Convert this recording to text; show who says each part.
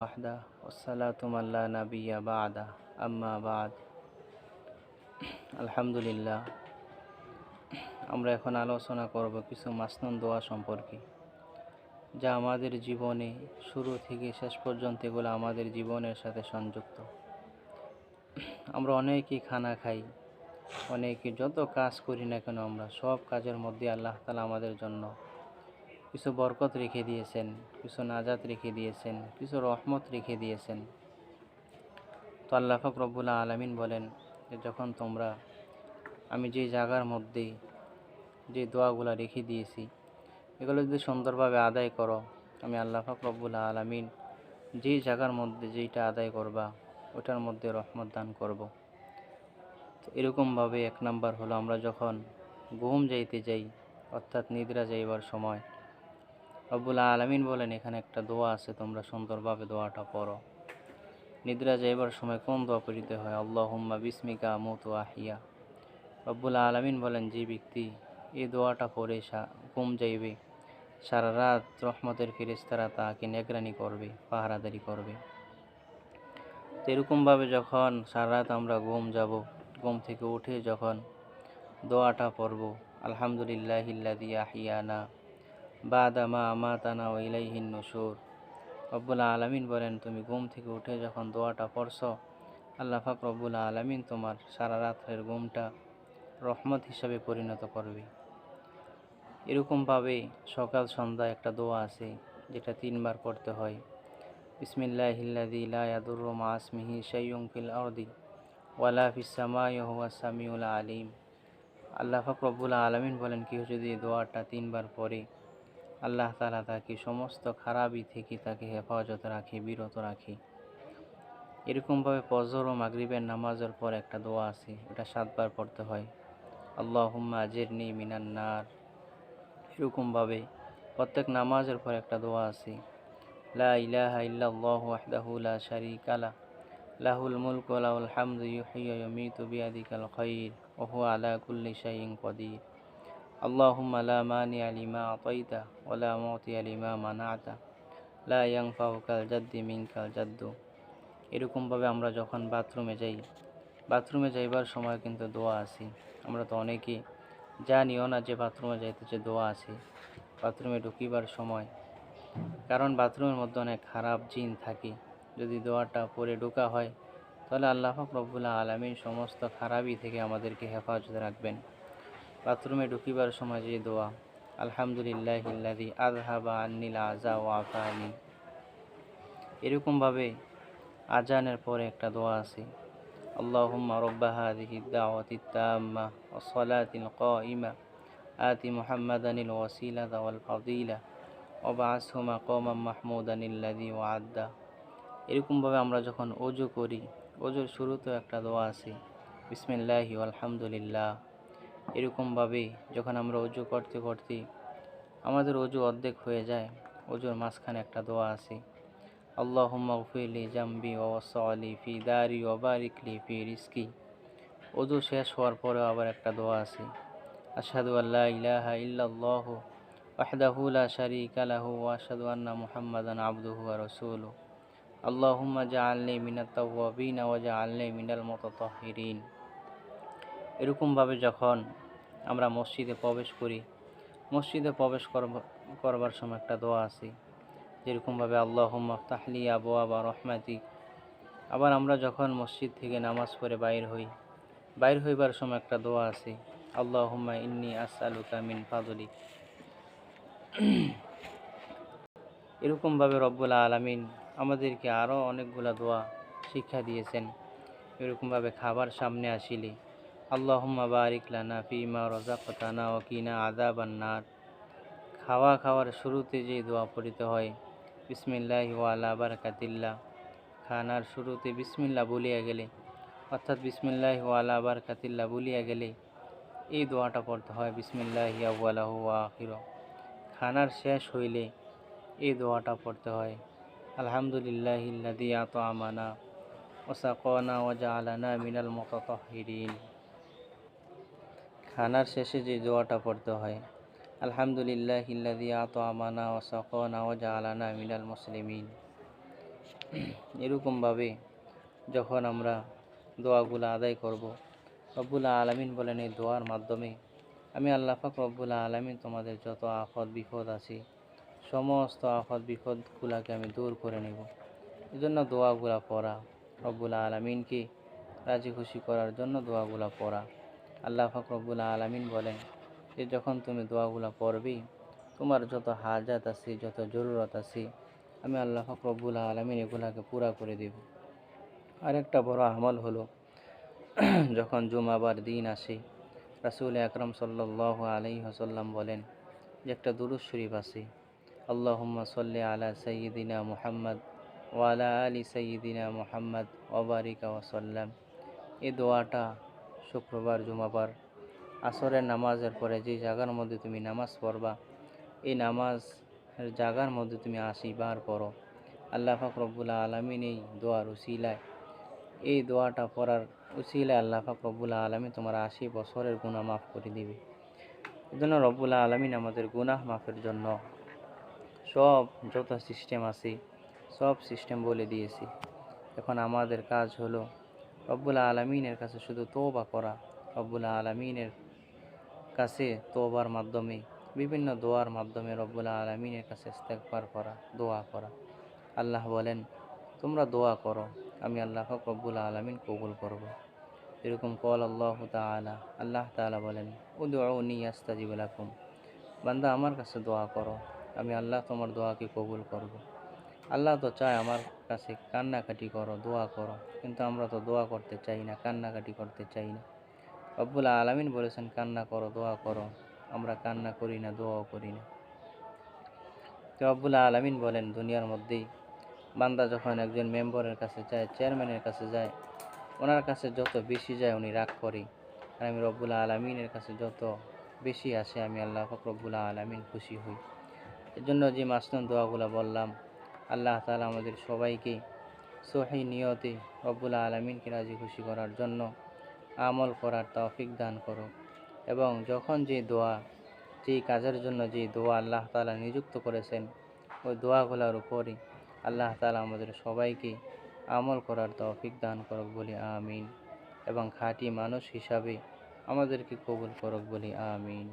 Speaker 1: ওয়াহদা ওয়াসসালাতু লা নাবিয়্যা বা'দা আম্মা বা'দ। আলহামদুলিল্লাহ, আমরা এখন আলোচনা করব কিছু মাসনুন দোয়া সম্পর্কে, যা আমাদের জীবনে শুরু থেকে শেষ পর্যন্ত এগুলো আমাদের জীবনের সাথে সংযুক্ত। আমরা অনেকেই খানা খাই, অনেকে যত কাজ করি না কেন, আমরা সব কাজের মধ্যে আল্লাহ তাআলা আমাদের জন্য কিছু বরকত রেখে দিয়েছেন, কিছু নাজাত রেখে দিয়েছেন, কিছু রহমত রেখে দিয়েছেন। তো আল্লাহ পাক রব্বুল আলামিন বলেন যে যখন তোমরা আমি যে জায়গার মধ্যে যে দোয়াগুলো রেখে দিয়েছি এগুলো যদি সুন্দরভাবে আদায় করো, আমি আল্লাহ পাক রব্বুল আলামিন যে জায়গার মধ্যে যেইটা আদায় করবা ওটার মধ্যে রহমত দান করব। তো এরকমভাবে এক নাম্বার হলো, আমরা যখন ঘুম যাইতে যাই অর্থাৎ নিদ্রা যাইবার সময় রব্বুল আলামিন বলেন এখানে একটা দোয়া আছে, তোমরা সুন্দরভাবে দোয়াটা পড়ো। নিদ্রা যাইবার সময় কোন দোয়া পড়িতে হয়? আল্লাহুম্মা বিসমিকা আমুতু আহিয়া। রব্বুল আলামিন বলেন যে ব্যক্তি এই দোয়াটা পড়ে ঘুম যাইবে, সারা রাত রহমতের ফেরেশতারা তাকে নিগরানি করবে, পাহারাদারি করবে। তো এরকমভাবে যখন সারা রাত আমরা ঘুম যাব, ঘুম থেকে উঠে যখন দোয়াটা পড়ব, আলহামদুলিল্লাহিল্লাযী আহিয়ানা বা'দা মা আমাতানা ওয়া ইলাইহিন নুশুর। রব্বুল আলামিন বলেন তুমি ঘুম থেকে উঠে যখন দোয়াটা পড়ছো, আল্লাহ পাক রব্বুল আলামিন তোমার সারা রাতের ঘুমটা রহমত হিসাবে পরিণত করবে। এরকমভাবে সকাল সন্ধ্যা একটা দোয়া আছে যেটা 3বার পড়তে হয়। বিসমিল্লাহিল্লাযী লা ইয়াদুররু মা ইসমিহি শাইউন ফিল আরদি ওয়ালা ফিস সামাই ওয়া হুয়াস সামিউল আলিম। আল্লাহ পাক রব্বুল আলামিন বলেন কেউ যদি এই দোয়াটা 3বার পড়ে, আল্লাহ তাআলা তাকে সমস্ত খারাপি থেকে তাকে হেফাজত রাখে, বিরত রাখে। এরকমভাবে ফজর ও মাগরিবের নামাজের পর একটা দোয়া আছে, এটা 7বার পড়তে হয়। আল্লাহুম্মা আজিরনি মিনান নার। এরকমভাবে প্রত্যেক নামাজের পর একটা দোয়া আছে, লা ইলাহা ইল্লাল্লাহু ওয়াহদাহু লা শারীকা লাহ, লাহুল মুলকু ওয়া লাহুল হামদু ইউহয়ি ওয়া ইউমীতু বিয়াদিকাল খায়র ওয়া হুয়া আলা কুল্লি শাইইন কাদির। আল্লাহুম্মা লা মানি'a লিমা আতাইতা ওয়া লা মু'তিয়া লিমা মানা'তা, লা ইয়ানফাউকাল জাদ্দি মিনকাল জাদ্দু। এরকমভাবে আমরা যখন বাথরুমে যাইবার সময় কিন্তু দোয়া আছে। আমরা তো অনেকে জানিও না যে বাথরুমে যাইতে দোয়া আছে বাথরুমে ঢুকিবার সময়, কারণ বাথরুমের মধ্যে অনেক খারাপ জিন থাকে। যদি দোয়াটা পড়ে ঢোকা হয় তাহলে আল্লাহ পাক রব্বুল আলামিন সমস্ত খারাপি থেকে আমাদেরকে হেফাজতে রাখবেন। বাথরুমে ঢুকিবার সময় যে দোয়া, আলহামদুলিল্লাহিল্লাযী আযহাবা আন্নিল আযা ওয়া আফানি। এরকমভাবে আজানের পরে একটা দোয়া আছে, আল্লাহুম্মা রাব্বা হাযিহিদ দাওয়াতিত তাম্মা ওয়াস সালাতিল কাইমা আতি মুহাম্মাদানিল ওয়াসিলাতা ওয়াল ফাদিলা ওয়া বা'আসহু মাকামান মাহমুদানিল্লাযী ওয়া'আদা। এরকমভাবে আমরা যখন ওযু করি, ওযুর শুরুতেও একটা দোয়া আছে, বিসমিল্লাহি ওয়ালহামদুলিল্লাহ। এরকমভাবে যখন আমরা ওযু করতে করতে আমাদের ওযু অর্ধেক হয়ে যায়, ওযুর মাঝখানে একটা দোয়া আছে, আল্লাহুম্মা গফিরলি জামবি ওয়া ওয়াসসি'লি ফি দারি ওয়া বারিক লি ফি রিজকি। ওযু শেষ হওয়ার পরেও আবার একটা দোয়া আছে, আশহাদু আল্লা ইলাহা ইল্লাল্লাহু ওয়াহদাহু লা শারীকা লাহু ওয়া আশহাদু আন্না মুহাম্মাদান আবদুহু ওয়া রাসূলুহু। আল্লাহুম্মা জাআলনি মিনাত তাওয়াবিন ওয়া জাআলনি মিনাল মুতাতাহহিরিন। এরকমভাবে যখন আমরা মসজিদে প্রবেশ করি, মসজিদে প্রবেশ করবার সময় একটা দোয়া আছে, যেরকমভাবে আল্লাহুম্মা আফতাহলি আবওয়াবা রাহমাতিক। আবার আমরা যখন মসজিদ থেকে নামাজ পড়ে বাইর হইবার সময় একটা দোয়া আছে, আল্লাহুম্মা ইন্নী আসআলুকা মিন ফাদলিক। এরকমভাবে রব্বুল আলামিন আমাদেরকে আরও অনেকগুলা দোয়া শিক্ষা দিয়েছেন। এরকমভাবে খাবার সামনে আসিলে আল্লাহুম্মা বারিক লানা ফিমা রাযাকতানা ওয়া কিনা আযাবান নার। খাওয়ার শুরুতে যে দোয়া পড়িতে হয়, বিসমিল্লাহি ওয়া আলা বারাকাতিল্লাহ। খানার শুরুতে বিসমিল্লাহ বলিয়া গেলে, অর্থাৎ বিসমিল্লাহি ওয়া আলা বারাকাতিল্লাহ বলিয়া গেলে এই দোয়াটা পড়তে হয়, বিসমিল্লাহি আউওয়ালাহু ওয়া আখিরাহু। খানার শেষ হইলে এই দোয়াটা পড়তে হয়, আলহামদুলিল্লাহিল্লাযী আত'আমানা ওয়া সাকানা ওয়া জাআলানা মিনাল মুতাতাহহিরিন। খানার শেষে যে দোয়াটা পড়তে হয়, আলহামদুলিল্লাহিল্লাযী আত'আমানা ওয়া সাকানা ওয়া জাআলানা মিনাল মুসলিমিন। এরকমভাবে যখন আমরা দোয়াগুলো আদায় করব, রব্বুল আলামিন বলেন এই দোয়ার মাধ্যমে আমি আল্লাহ পাক রব্বুল আলামিন তোমাদের যত আফত বিপদ আছে সমস্ত আফত বিপদগুলোকে আমি দূর করে নেব। এজন্য দোয়াগুলা পড়া, রব্বুল আলামিনকে রাজি খুশি করার জন্য দোয়াগুলা পড়া। আল্লাহ পাক রব্বুল আলামিন বলেন যে যখন তুমি দোয়াগুলা পড়বে তোমার যত হাজাত আছে যত জরুরত আছে আমি আল্লাহ পাক রব্বুল আলামিন এগুলাকে পুরা করে দেব। আরেকটা বড় আমল হলো যখন জুমাবার দিন আসে রাসূল আকরাম সাল্লাল্লাহু আলাইহি ওয়াসাল্লাম বলেন যে একটা দুরূদ শরীফ আছে, আল্লাহুম্মা সাল্লি আলা সাইয়্যিদিনা মুহাম্মদ ওয়া আলা আলি সাইয়্যিদিনা মুহাম্মদ ওয়া বারিক ওয়া সাল্লাম। এই দোয়াটা শুক্রবার জুমাবার আসরের নামাজের পরে যে জায়গার মধ্যে তুমি নামাজ পড়বা এই নামাজের জায়গার মধ্যে তুমি ৮০ বার পড়ো। আল্লাহ পাক রব্বুল আলামিন এই দোয়ার উসিলায় এই দোয়াটা পড়ার উসিলায় আল্লাহ পাক রব্বুল আলামিন তোমার ৮০ বছরের গুনাহ মাফ করে দিবে। এজন্য রব্বুল আলামিন আমাদের গুনাহ মাফের জন্য সব যত সিস্টেম আছে সব সিস্টেম বলে দিয়েছি। এখন আমাদের কাজ হলো রব্বুল আলামিনের কাছে শুধু তওবা করা, রব্বুল আলামিনের কাছে তওবার মাধ্যমে বিভিন্ন দোয়ার মাধ্যমে রব্বুল আলামিনের কাছে ইস্তেগফার করা, দোয়া করা। আল্লাহ বলেন তোমরা দোয়া করো আমি আল্লাহ পাক রব্বুল আলামিন কবুল করব। এরকম কল আল্লাহু তাআলা, আল্লাহ তাআলা বলেন উদউনি আস্তাজিব লাকুম, বান্দা আমার কাছে দোয়া করো আমি আল্লাহ তোমার দোয়াকে কবুল করব। আল্লাহ তো চায় আমার কাছে কান্নাকাটি করো, দোয়া করো, কিন্তু আমরা তো দোয়া করতে চাই না, কান্নাকাটি করতে চাই না। রব্বুল আলামিন বলেছেন কান্না করো, দোয়া করো, আমরা কান্না করি না, দোয়াও করি না। তো রব্বুল আলামিন বলেন দুনিয়ার মধ্যেই বান্দা যখন একজন মেম্বারের কাছে যায়, চেয়ারম্যানের কাছে যায়, ওনার কাছে যত বেশি যায় উনি রাগ করে, আর আমি রব্বুল আলামিনের কাছে যত বেশি আসে আমি আল্লাহ পাক রব্বুল আলামিন খুশি হই। এর জন্য যে মাসনুন দোয়াগুলো বললাম আল্লাহ তাআলা আমাদের সবাইকে সহি নিয়তে রব্বুল আলামিনকে রাজি খুশি করার জন্য আমল করার তৌফিক দান করুক। এবং যখন যে দোয়া যেই কাজের জন্য যে দোয়া আল্লাহ তাআলা নিযুক্ত করেছেন ওই দোয়াগুলোর উপরে আল্লাহ তাআলা আমাদের সবাইকে আমল করার তৌফিক দান করুক বলি আমিন। এবং খাঁটি মানুষ হিসাবে আমাদেরকে কবুল করুক বলি আমিন।